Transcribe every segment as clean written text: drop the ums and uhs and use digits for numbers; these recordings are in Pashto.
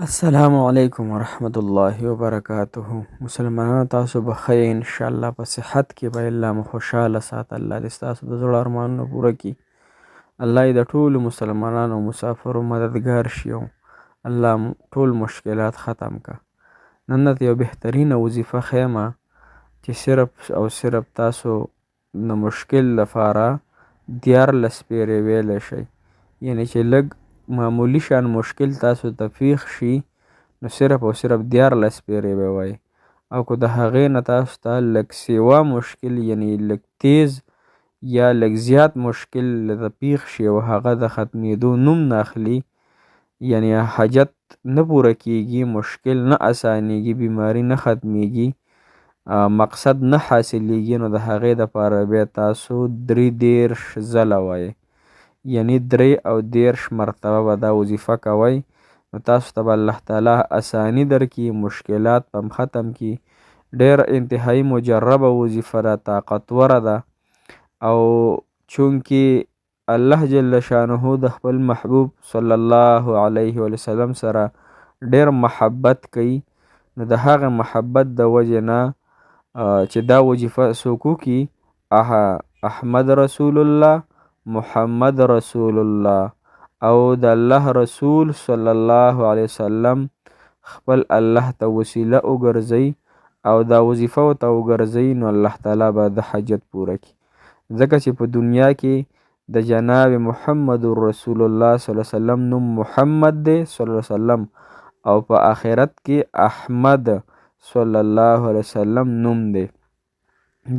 السلام علیکم ورحمت الله وبرکاته. مسلمانانو تاسو به ښه یې انشاءالله په صحت کې به الله مو خوشحاله ساتي. الله دې ستاسو د زړه ارمانونه پوره کړي. الله دې د ټولو مسلمانانو او مسافرو مددګار شي او الله ټول مشکلات ختم کا. نن درته یو بهترینه وظیفه ښیمه چې صرف او صرف تاسو د مشکل لپاره 14 پیرې ویلی شئ. یعنې چې لږ معمولی شان مشکل تاسو ته پیښ شي نو صرف او صرف 14 پیرې به وایي، او که د هغې نه تاسو ته لږ سیوا مشکل یعنې لږ تیز یا لږ زیات مشکل د پیښ شي او هغه د ختمېدو نوم نه اخلي، یعنې حاجت نه پوره کیږي، مشکل نه اسانیږي، بیماری نه ختمیږي، مقصد نه حاصلیږي، نو د هغې دپاره بیا تاسو 33 ځله وایئ. یعنی 33 مرتبه به دا وظیفه کوئ، نو تاسو ته به الله تعالی اسانی درکړي، مشکلات به هم ختم کړي. ډېر انتهایی مجربه وظیفه ده، طاقتوره ده، او چونکې الله جل شانه د خپل محبوب صلی الله علیه وسلم سره ډېر محبت کوي، نو د هغه محبت د وجې نه چې دا وظیفه څوک وکړي، احمد رسول الله، محمد رسول الله او د الله رسول صلی الله علیه وسلم خپل الله ته وسیله وګرځئ او دا وظیفه ورته وګرځئ، نو الله تعالی به د حاجت پوره کړي. ځکه چې په دنیا کې د جناب محمد رسول الله صلی الله علیه وسلم نوم محمد دی صلی الله علیه وسلم، او په آخرت کې احمد صلی الله علیه وسلم نوم دی.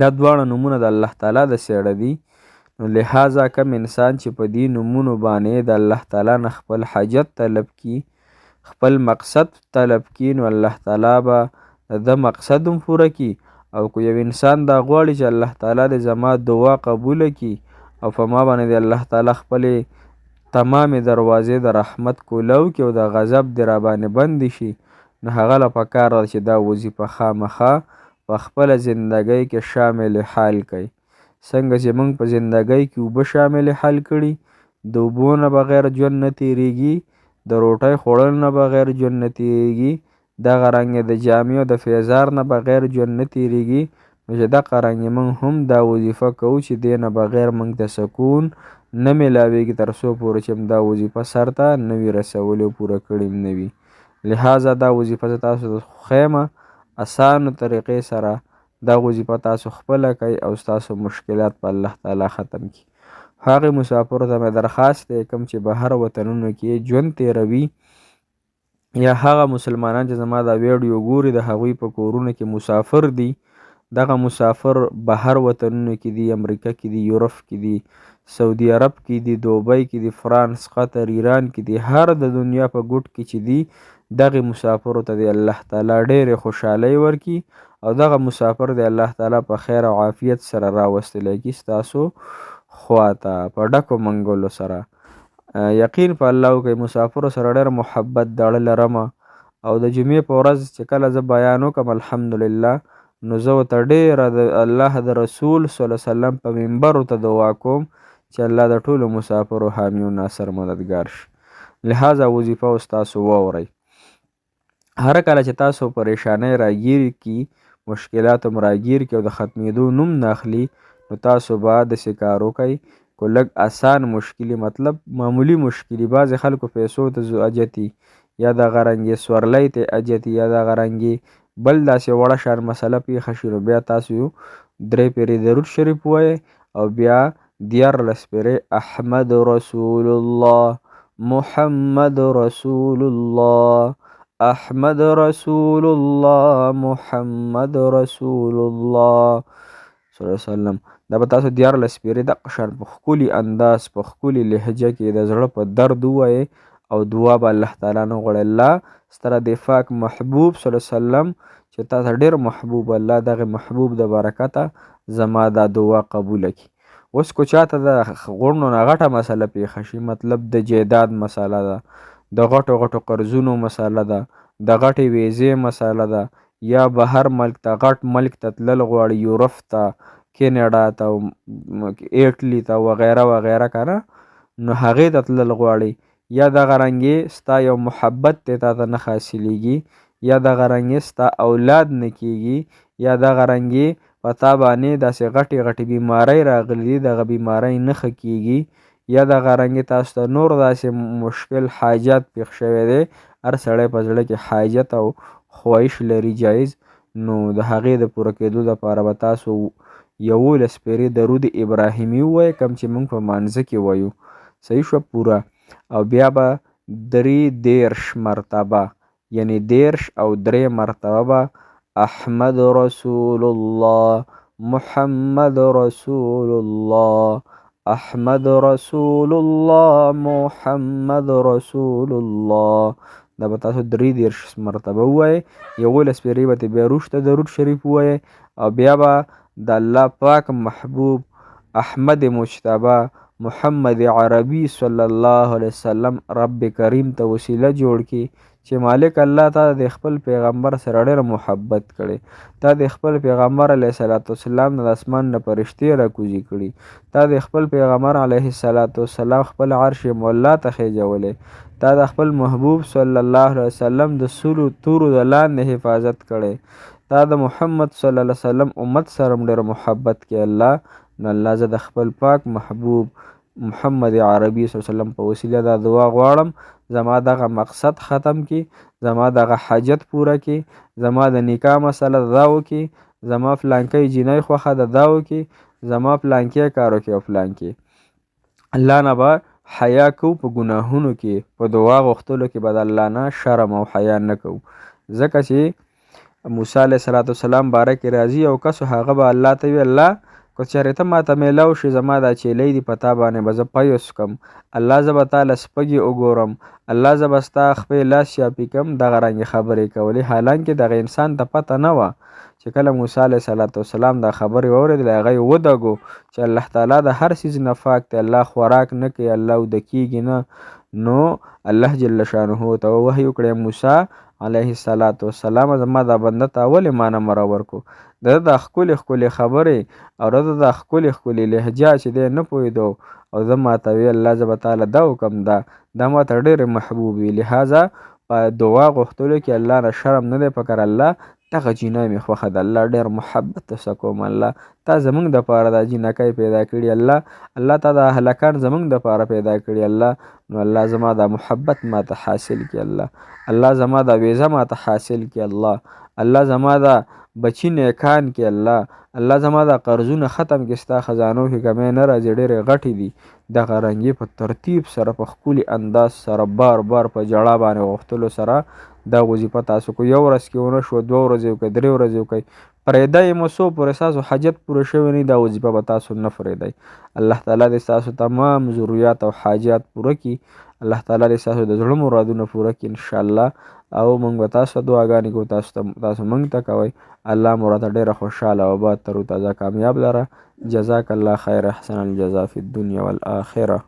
دا دواړه نومونه د الله تعالی د سیړه دي، نو لہذا کم انسان چې په دې نومونو باندې د الله تعالی نه خپل حاجت طلب کی، خپل مقصد طلب کی، نو الله تعالی به د مقصد هم پوره کی. او که یو انسان دا غواړي چې الله تعالی دې زما دعا قبول کی او په ما باندې الله تعالی خپلې تمامې دروازې د رحمت کولو کی او د غضب دې را باندې بند شي، نو هغه له پکار ده چې دا وظیفه خامخا په خپله زندګۍ کې شامل حال کړي. څنګه چې موږ په زندګۍ کې اوبه شامل حل کړي، د اوبو نه بغیر ژوند نه تیریږي، د روټۍ خوړل نه بغیر ژوند نه تیریږي، دغه رنګې د جامې او د فیضار نه بغیر ژوند نه تیریږي، نو چې دغه رنګې موږ هم دا وظیفه کوو چې دې نه بغیر موږ ته سکون نه میلاویږي تر څو پورې چې دا وظیفه سر ته نه وي رسولې او پوره کړې نه وي. لہذا دا وظیفه زه تاسو ته ښیمه اسانو طریقې سره. دا وظیفه تاسو خپله کوئ او ستاسو مشکلات په الله تعالی ختم کړي. هغې مسافرو ته مې درخواست دی کوم چې بهر وطنونو کې ژوند تیروي، یا هغه مسلمانان چې زما دا ویډیو ګوري د هغوی په کورونو کې مسافر دي، دغه مسافر بهر وطنونو کې دي، امریکا کې دي، یورپ کې دي، سعودي عرب کې دي، دوبۍ کې دي، فرانس، قطر، ایران کې دي، هر د دنیا په ګوټ کې چې دي، دغې مسافرو ته د الله تعالی ډېرې خوشحالۍ ورکړي او دغه مسافر د الله تعالی په خیر او عافیت سره راوستلی کړي ستاسو خواته په ډکو منګلو سره. یقین په الله وکړئ، مسافرو سره ډېر محبت د اړه لرمه، او د جمعې په ورځ چې کله زه بیان وکړم الحمدلله، نو زه ورته ډېره د الله د رسول صلی الله علیه وسلم په منبر ورته دعا کوم چې الله د ټولو مسافرو حامی و ناصر مددګار شي. لہذا وظیفه اوس تاسو واورئ. هر کله چې تاسو پریشانۍ راګیر کی، مشکلات هم راګیر کی او د ختمېدو نوم نه اخلي، نو تاسو به داسې کار وکئ که لږ اسان مشکلي، مطلب معمولی مشکلي، بعضې خلکو پیسو ته اجتي، یا دغه رنګې سورلی ته اجتي، یا دغه رنګې بل داسې وړه شان مسله پیښه شي، نو بیا تاسو 3 پیرې درود شریف ووایئ او بیا 14 پیرې احمد رسول الله، محمد رسول الله، احمد رسول الله، محمد رسول الله صلی الله علیه وسلم. دا به تاسو 14 پیرې دغه شان په ښکلي انداز په ښکلي لهجه کې د زړه په درد ووایئ او دعا به الله تعالی نه غواړئ. الله ستره د پاک محبوب صلی الله علیه وسلم چې تا ته ډېر محبوب، الله دغه محبوب د برکته زما دا دعا قبوله کړي. اوس که چاته د غونډو نه غټه مسله پیښه شي، مطلب د جیداد مسله ده، د غټو غټو قرضونو مسله ده، د غټې ویزې مسله ده، یا بهر ملک ته غټ ملک ته تلل غواړي، یورپ ته، کینیډا ته، ایټلي ته وغیره وغیره که نه، نو هغې ته تلل غواړي، یا دغه رنګې ستا یو محبت دی تا ته نه حاصلیږي، یا دغه رنګې ستا اولاد نه کیږي، یا دغه رنګې په تا باندې داسې غټې غټې بیمارۍ راغلي دي، دغه بیمارۍ نه ښه کیږي، یا دغه رنګې تاسو ته نور داسې مشکل حاجات پیښ شوی دی. هر سړی په زړه کې حاجت او خواهش لري جایز، نو د هغې د پوره کېدو دپاره به تاسو 11 پیرې درود ابراهیمي ووایئ، کوم چې موږ په مانځه کې وایو. صحیح شوه پوره. او بیا به 33 مرتبه، یعنی 13 او 3 مرتبه به احمد رسول الله، محمد رسول الله، احمد رسول الله، محمد رسول الله، دا به تاسو 33 مرتبه ووایئ. 11 پیرې به بیا وروسته درود شریف ووایئ، او بیا به د الله پاک محبوب احمد مجتبی محمد عربي صلی الله علیه وسلم رب کریم ته وسیله جوړ کړي چې مالک الله تا د خپل پیغمبر سره ډېر محبت کړي، تا د خپل پیغمبر علیه صلات وسلام د اسمان نه فرشتې راکوزي کړي، تا د خپل پیغمبر علیه صلات وسلام خپل عرش مولا ته خیجولی، تا د خپل محبوب صلی الله علیه وسلم د سلو تورو د لاندې حفاظت کړی، تا د محمد صلی الله علیه وسلم امت سره ډېر محبت کې الله. نو الله زه د خپل پاک محبوب محمد عربي صلی الله علیه وسلم په وسیله دا دعا غواړم زما دغه مقصد ختم کی، زما دغه حاجت پوره کی، زما د نکاح مسله دا وکي، زما فلانکی جینۍ خوښه ده دا وکي، زما فلانکی کار وکي او فلانکی. الله نه به حیا کوو په ګناهونو کې، په دعا غوښتلو کې به د الله نه شرم او حیا نه کوو، ځکه چې موسی علیه صلات وسلام باره کې راځي او کس هغه به الله ته وي الله که چېرې ته ماته میلاو شي زما دا چیلۍ دي په تا باندې به زه پیوس کم، الله زه به تا له سپږې وګورم، الله زه به ستا خپې لاس چاپي کم، دغه رنګې خبرې کولې. حالانکې دغه انسان ته پته نه وه چې کله موسی علیه صلات وسلام دا خبرې واورېدلې هغه یې ودږو چې الله تعالی د هر څیز نه پاک دی، الله خوراک نه کوي، الله اوده کیږي نه. نو الله جل شانه ته وحی وکړی موسی علیه الصلاة والسلام زما دا بنده ته ولې ما نه مرور کو، د دا ښکلې ښکلې خبرې او د دا ښکلې ښکلې لهجه چې دی نه پوهېدو او زه ماته ویل الله زه به تاله دا وکړم دا ماته ډېرې محبوب وي، لهذا په دعا غوښتلو کې الله نه شرم نه دی پکار. الله دغه جینۍ مې خوښه ده، الله ډېر محبت درڅه کوم، الله تا زموږ دپاره دا جینکۍ پیدا کړي، الله تا دا هلکان زموږ دپاره پیدا کړي، الله نو الله زما دا محبت ماته حاصل کړي، الله زما دا ویزه ماته حاصل کړي، الله زما دا بچي نیکان کې، الله زما دا قرضونه ختم کړي، ستا خزانو کې کمی نه راځي، ډېرې غټې دي. دغه رنګې په ترتیب سره په ښکلي انداز سره بار بار په ژړا باندې غوښتلو سره دا وظیفه تاسو کو، 1 ورځ کې ونه شوه 2 ورځې وکړئ 3 ورځې وکړئ، پرېږدئ مو څو پورې ستاسو حاجت پوره شوی نه دا وظیفه به تاسو نه پرېږدئ. الله تعالی دې ستاسو تمام ضرورت او حاجات پوره کړي، الله تعالی دې ستاسو د زړه مرادونه پوره کړي انشاءالله. او موږ به تاسو ته دعاګانې کوو، تاسو موږ ته کوئ. الله مو راته ډېره خوشحاله او آباد تر و تازه کامیاب لره. جزاک الله خیر، احسن الجزا فی الدنیا والآخره.